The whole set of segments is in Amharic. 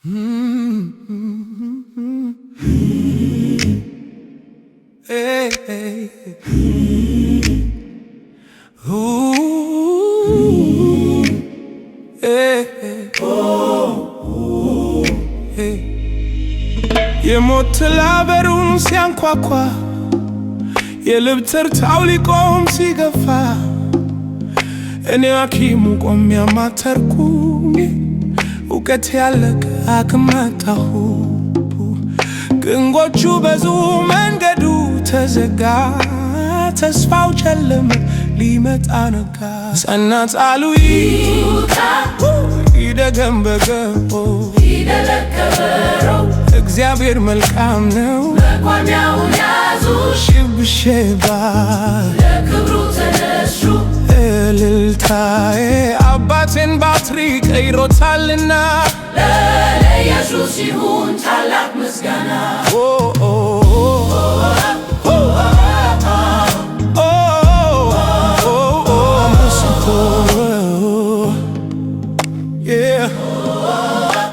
Hey, hey. Hey, hey. Hey. የሞት ላበሩን ሲያንኳኳ የልብ ትርታው ሊቆም ሲገፋ እኔ ሐኪሙ ቆሜ አማተርኩኝ እውቀት ያለቀ አክም አጣሁ። ግንጎቹ በዙ መንገዱ ተዘጋ ተስፋው ጨለመ ሊመጣ ነጋ። ጸና ጻሉ ይደገም በገቦ እግዚአብሔር መልካም ነው። መቋሚያውን ያዙ ሽብሸባ ለክብሩ ተነሱ። እልልታዬ አባቴን ባትሪ ቀይሮታልና ለኢየሱስ ይሁን ታላቅ ምስጋና።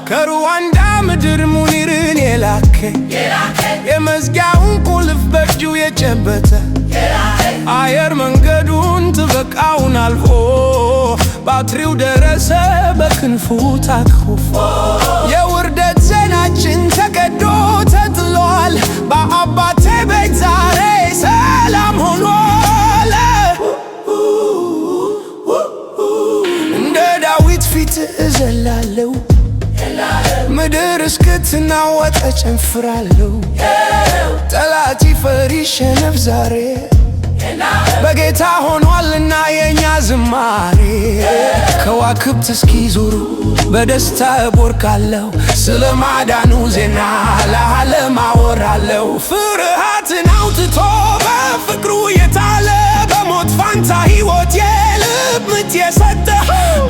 ከሩዋንዳ ምድር ሙኒርን የላከ የመዝጊያውን ቁልፍ በእጁ የጨበጠ አየር መንገዱን ጥበቃውን አልፎ ባትሪው ደረሰ በክንፉ ታቅፎ። የውርደት ዜናችን ተቀዶ ተጥሏል። በአባቴ ቤት ዛሬ ሰላም ሆኗል። እንደ ዳዊት ፊት እዘላለሁ ምድር እስክትናወጥ እጨፍራለሁ። ጠላት ይፈር ይሸነፍ ዛሬ በጌታ ሆኗልና የኛ ዝማሬ። ከዋክብት እስኪዞሩ በደስታ እቦርካለሁ ስለ ማዳኑ ዜና ለዓለም አወራለሁ። ፍርሃትን አውጥቶ በፍቅሩ የታለ በሞት ፋንታ ሕይወት የልብ ምት የሰጠ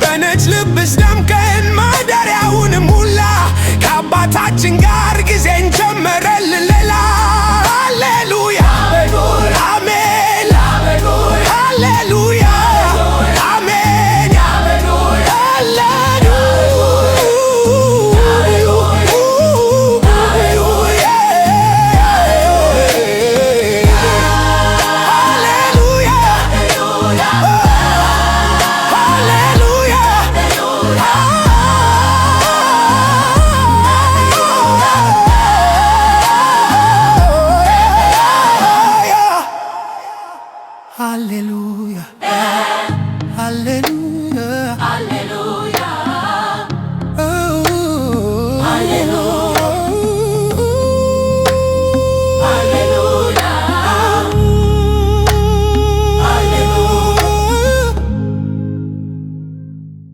በነጭ ልብስ ደምቀን ማደሪያ